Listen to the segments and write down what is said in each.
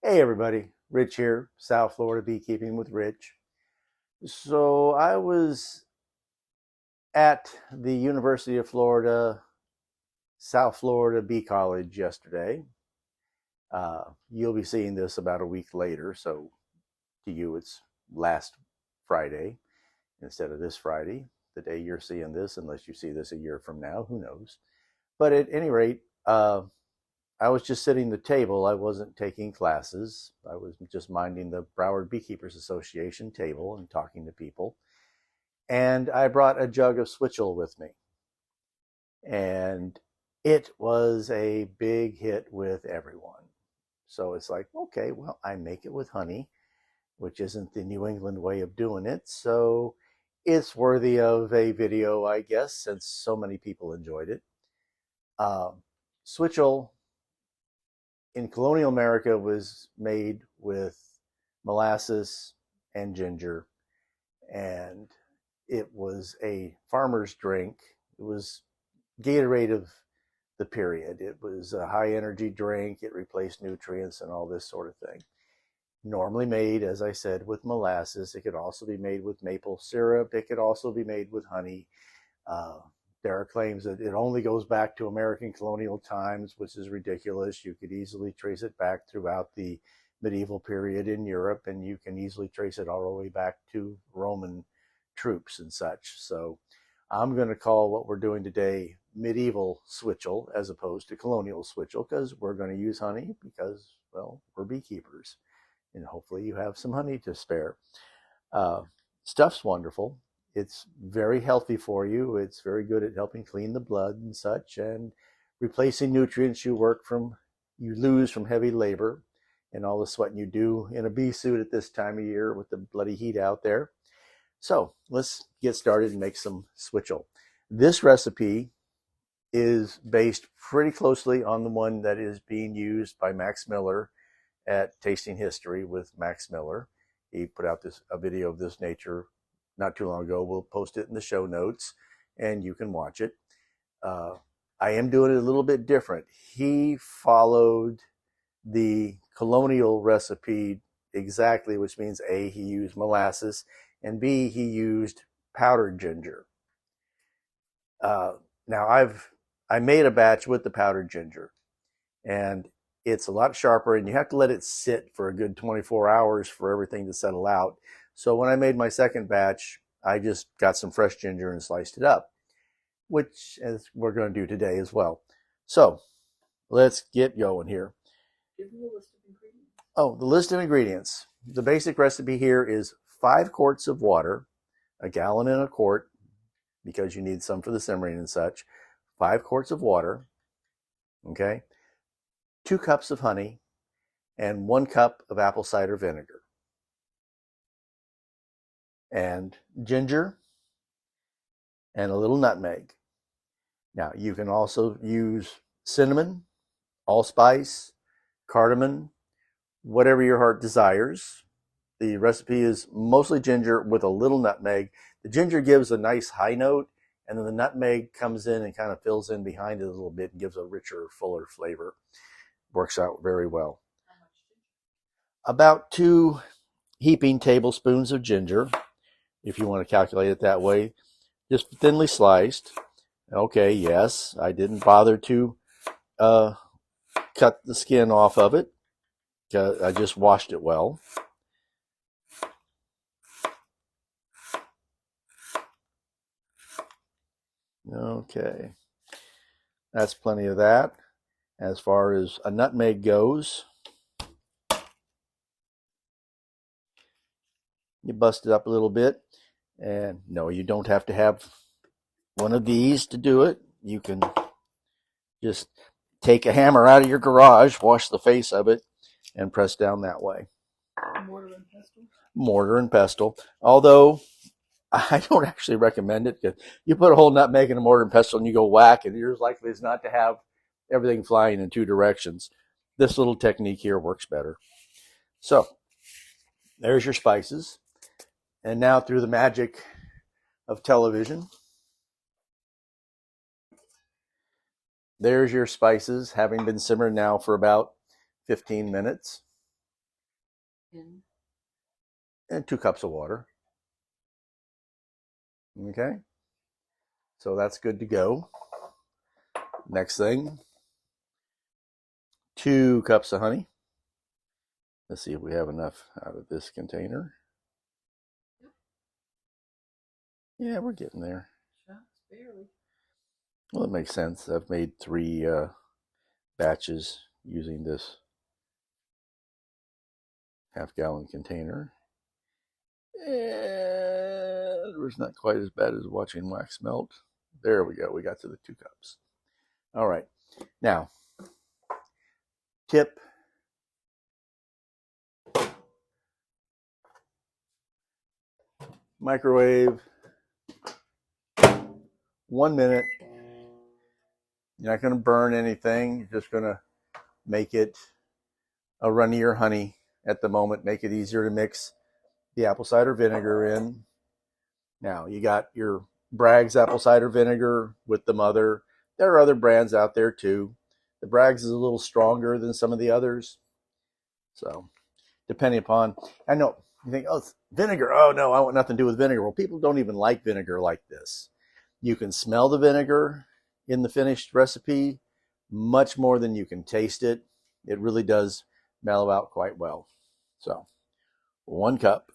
Hey everybody, Rich here, South Florida Beekeeping with Rich. So I was at the University of Florida, South Florida Bee College yesterday. You'll be seeing this about a week later, so to you it's last Friday instead of this Friday, the day you're seeing this, unless you see this a year from now, who knows. But at any rate, I was just sitting at the table. I wasn't taking classes. I was just minding the Broward Beekeepers Association table and talking to people. And I brought a jug of Switchel with me. And it was a big hit with everyone. So it's like, okay, well, I make it with honey, which isn't the New England way of doing it. So it's worthy of a video, I guess, since so many people enjoyed it. Switchel in colonial America was made with molasses and ginger, and it was a farmer's drink. It was Gatorade of the period. It was a high energy drink. It replaced nutrients and all this sort of thing. Normally made, as I said, with molasses. It could also be made with maple syrup. It could also be made with honey. Uh, there are claims that it only goes back to American colonial times, which is ridiculous. You could easily trace it back throughout the medieval period in Europe, and you can easily trace it all the way back to Roman troops and such. So I'm going to call what we're doing today medieval switchel as opposed to colonial switchel, because we're going to use honey because, well, we're beekeepers. And hopefully you have some honey to spare. Uh, Stuff's wonderful. It's very healthy for you. It's very good at helping clean the blood and such, and replacing nutrients you lose from heavy labor and all the sweating you do in a bee suit at this time of year with the bloody heat out there. So let's get started and make some switchel. This recipe is based pretty closely on the one that is being used by Max Miller at Tasting History with Max Miller. He put out a video of this nature not too long ago. We'll post it in the show notes and you can watch it. I am doing it a little bit different. He followed the colonial recipe exactly, which means A, he used molasses, and B, he used powdered ginger. Now I made a batch with the powdered ginger, and it's a lot sharper, and you have to let it sit for a good 24 hours for everything to settle out. So when I made my second batch, I just got some fresh ginger and sliced it up, which as we're going to do today as well. So let's get going here. Give me a list of ingredients. Oh, the list of ingredients. The basic recipe here is 5 quarts of water, a gallon and a quart, because you need some for the simmering and such. 5 quarts of water, okay? 2 cups of honey, and 1 cup of apple cider vinegar. And ginger, and a little nutmeg. Now, you can also use cinnamon, allspice, cardamom, whatever your heart desires. The recipe is mostly ginger with a little nutmeg. The ginger gives a nice high note, and then the nutmeg comes in and kind of fills in behind it a little bit and gives a richer, fuller flavor. Works out very well. About 2 heaping tablespoons of ginger, if you want to calculate it that way, just thinly sliced. Okay, yes, I didn't bother to cut the skin off of it. I just washed it well. Okay, that's plenty of that. As far as a nutmeg goes, you bust it up a little bit. And no, you don't have to have one of these to do it. You can just take a hammer out of your garage, wash the face of it, and press down that way. Mortar and pestle? Mortar and pestle. Although I don't actually recommend it, because you put a whole nutmeg in a mortar and pestle and you go whack, and you're as likely as not to have everything flying in 2 directions. This little technique here works better. So there's your spices. And now, through the magic of television, there's your spices, having been simmered now for about 15 minutes. and 2 cups of water. Okay, so that's good to go. Next thing, 2 cups of honey. Let's see if we have enough out of this container. Yeah, we're getting there. Barely. Well, it makes sense. I've made 3 batches using this half-gallon container. And it was not quite as bad as watching wax melt. There we go. We got to the 2 cups. All right. Now, tip. Microwave. 1 minute. You're not going to burn anything. You're just going to make it a runnier honey at the moment. Make it easier to mix the apple cider vinegar in. Now, you got your Bragg's apple cider vinegar with the mother. There are other brands out there too. The Bragg's is a little stronger than some of the others. So, depending upon, I know you think, oh, it's vinegar. Oh, no, I want nothing to do with vinegar. Well, people don't even like vinegar like this. You can smell the vinegar in the finished recipe much more than you can taste it. It really does mellow out quite well. So, 1 cup.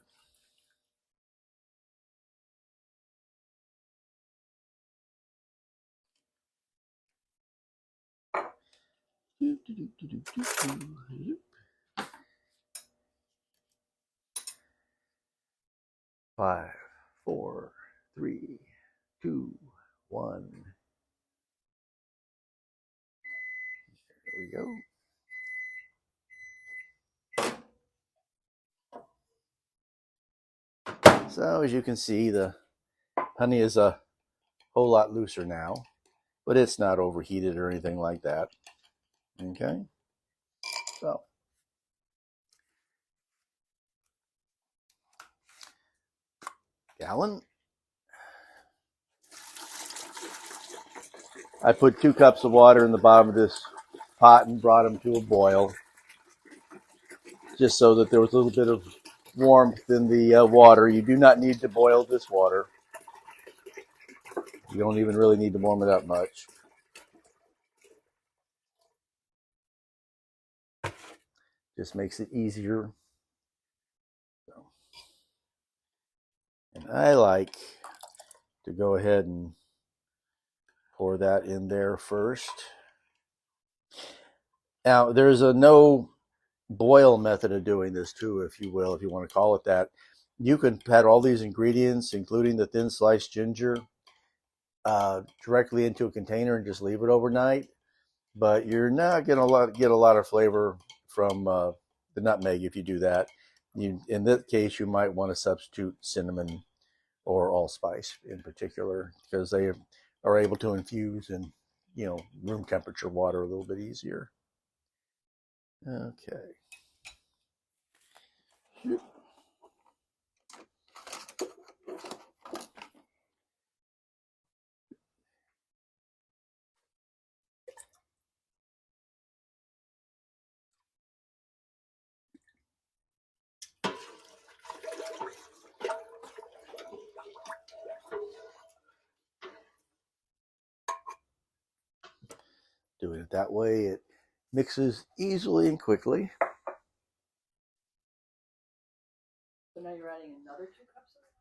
Five, four, three, two, one. There we go. So as you can see, the honey is a whole lot looser now, but it's not overheated or anything like that. Okay. So gallon. I put 2 cups of water in the bottom of this pot and brought them to a boil, just so that there was a little bit of warmth in the water. You do not need to boil this water. You don't even really need to warm it up much. Just makes it easier. So, and I like to go ahead and pour that in there first. Now, there's a no boil method of doing this too, if you will, if you want to call it that. You can put all these ingredients, including the thin sliced ginger, directly into a container and just leave it overnight. But you're not going to get a lot of flavor from the nutmeg if you do that. In that case, you might want to substitute cinnamon or allspice in particular, because they are able to infuse in, room temperature water a little bit easier. Okay. Doing it that way, it mixes easily and quickly. So now you're adding another 2 cups of water?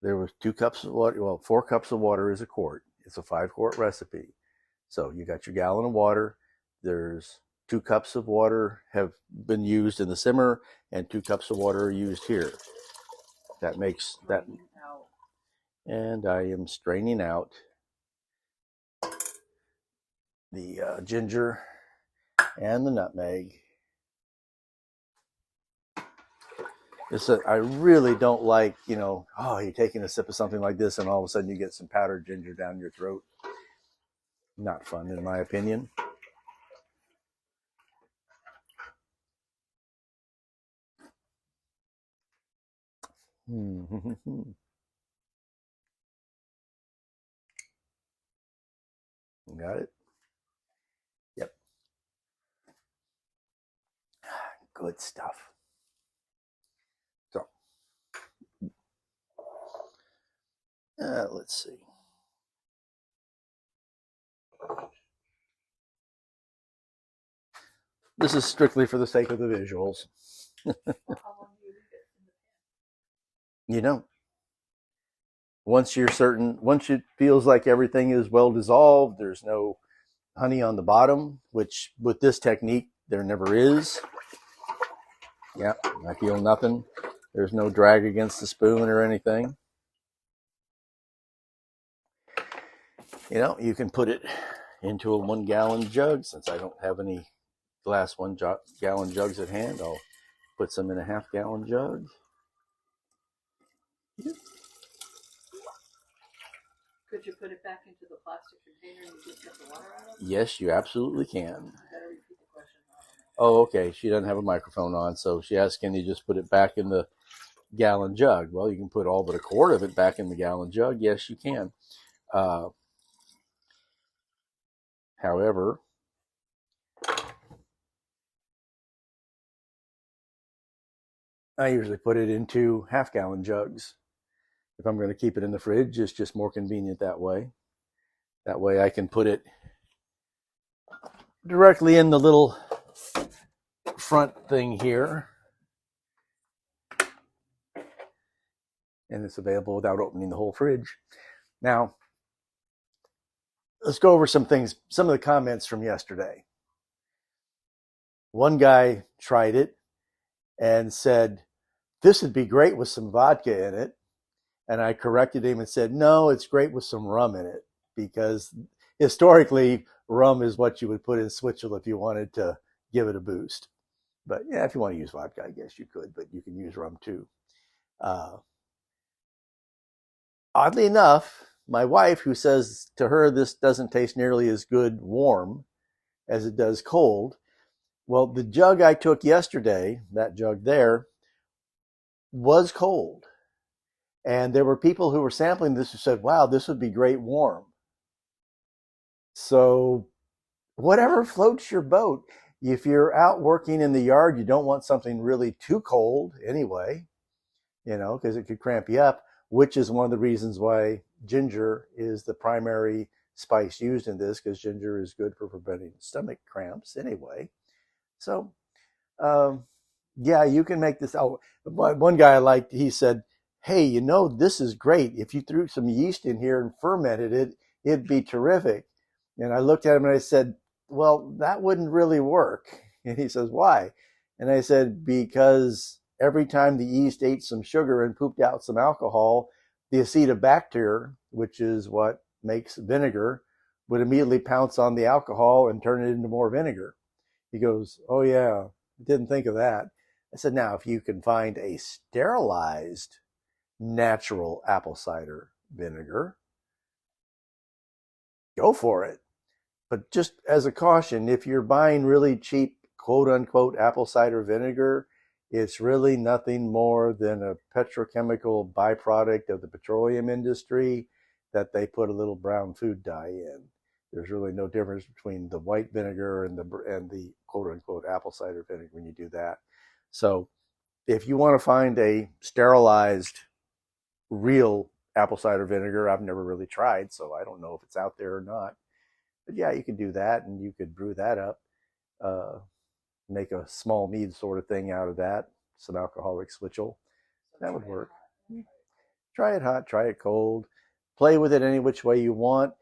There was 2 cups of water. Well, 4 cups of water is a quart. It's a 5-quart recipe. So you got your gallon of water. There's 2 cups of water have been used in the simmer, and 2 cups of water are used here. That makes that. And I am straining out the ginger and the nutmeg. I really don't like, you're taking a sip of something like this and all of a sudden you get some powdered ginger down your throat. Not fun, in my opinion. Got it? Yep. good stuff. So, let's see. This is strictly for the sake of the visuals. How long do you leave it in the pan? You know, once you're certain, once it feels like everything is well dissolved, there's no honey on the bottom, which with this technique, there never is. Yeah, I feel nothing. There's no drag against the spoon or anything. You know, you can put it into a 1 gallon jug. Since I don't have any glass 1 gallon jugs at hand, I'll put some in a half gallon jug. Could you put it back into the plastic container and you just get the water out of it? Yes, you absolutely can. You better repeat the question. Oh, okay. She doesn't have a microphone on, so she asked, can you just put it back in the gallon jug? Well, you can put all but a quart of it back in the gallon jug. Yes, you can. However, I usually put it into half gallon jugs. If I'm going to keep it in the fridge, it's just more convenient that way. That way I can put it directly in the little front thing here. And it's available without opening the whole fridge. Now, let's go over some things, some of the comments from yesterday. One guy tried it and said, this would be great with some vodka in it. And I corrected him and said, no, it's great with some rum in it, because historically, rum is what you would put in Switchel if you wanted to give it a boost. But yeah, if you want to use vodka, I guess you could, but you can use rum too. Oddly enough, my wife, who says to her this doesn't taste nearly as good warm as it does cold, well, the jug I took yesterday, that jug there, was cold. And there were people who were sampling this who said, wow, this would be great warm. So whatever floats your boat. If you're out working in the yard, you don't want something really too cold anyway, you know, because it could cramp you up, which is one of the reasons why ginger is the primary spice used in this, because ginger is good for preventing stomach cramps anyway. So, yeah, you can make this. Oh, one guy I liked, he said, hey, you know, this is great. If you threw some yeast in here and fermented it, it'd be terrific. And I looked at him and I said, well, that wouldn't really work. And he says, why? And I said, because every time the yeast ate some sugar and pooped out some alcohol, the acetobacter, which is what makes vinegar, would immediately pounce on the alcohol and turn it into more vinegar. He goes, oh yeah, I didn't think of that. I said, now, if you can find a sterilized natural apple cider vinegar, go for it. But just as a caution, if you're buying really cheap, quote unquote, apple cider vinegar, it's really nothing more than a petrochemical byproduct of the petroleum industry that they put a little brown food dye in. There's really no difference between the white vinegar and the quote unquote apple cider vinegar when you do that. So if you want to find a sterilized real apple cider vinegar, I've never really tried, so I don't know if it's out there or not. But yeah, you can do that, and you could brew that up, make a small mead sort of thing out of that, some alcoholic Switchel. That would work. Try it hot, try it cold. Play with it any which way you want.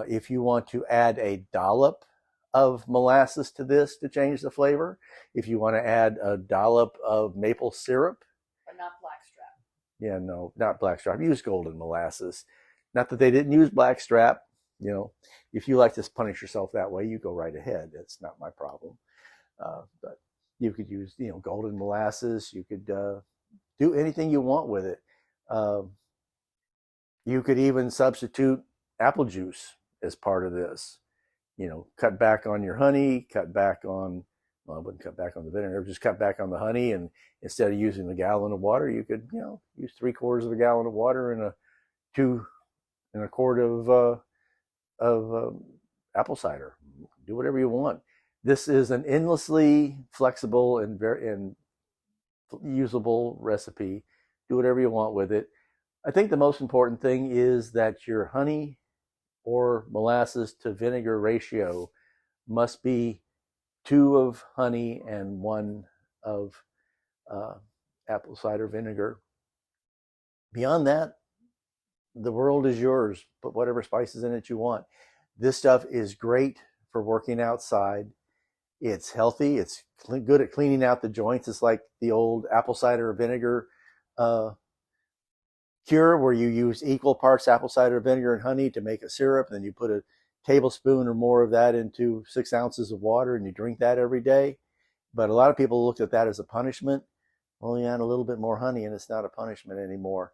If you want to add a dollop of molasses to this to change the flavor, if you want to add a dollop of maple syrup. But not blackstrap. Yeah, no, not blackstrap. Use golden molasses. Not that they didn't use blackstrap. You know, if you like to punish yourself that way, you go right ahead. That's not my problem. But you could use, you know, golden molasses. You could do anything you want with it. You could even substitute apple juice as part of this. You know, cut back on your honey, cut back on, well, I wouldn't cut back on the vinegar, just cut back on the honey. And instead of using a gallon of water, you could, you know, use 3/4 of a gallon of water and a quart of apple cider. Do whatever you want. This is an endlessly flexible and very usable recipe. Do whatever you want with it. I think the most important thing is that your honey or molasses to vinegar ratio must be 2 of honey and 1 of uh, apple cider vinegar. Beyond that, the world is yours. Put whatever spices in it you want. This stuff is great for working outside. It's healthy. It's good at cleaning out the joints. It's like the old apple cider vinegar uh, cure where you use equal parts apple cider vinegar and honey to make a syrup. And then you put a tablespoon or more of that into 6 ounces of water and you drink that every day. But a lot of people look at that as a punishment. Well, you add a little bit more honey and it's not a punishment anymore.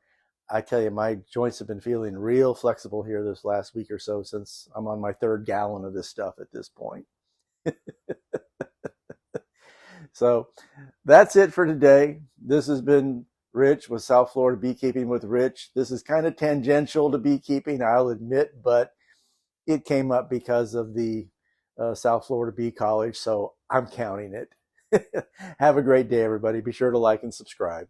I tell you, my joints have been feeling real flexible here this last week or so since I'm on my 3rd gallon of this stuff at this point. So that's it for today. This has been Rich with South Florida Beekeeping with Rich. This is kind of tangential to beekeeping, I'll admit, but it came up because of the South Florida Bee College, so I'm counting it. Have a great day, everybody. Be sure to like and subscribe.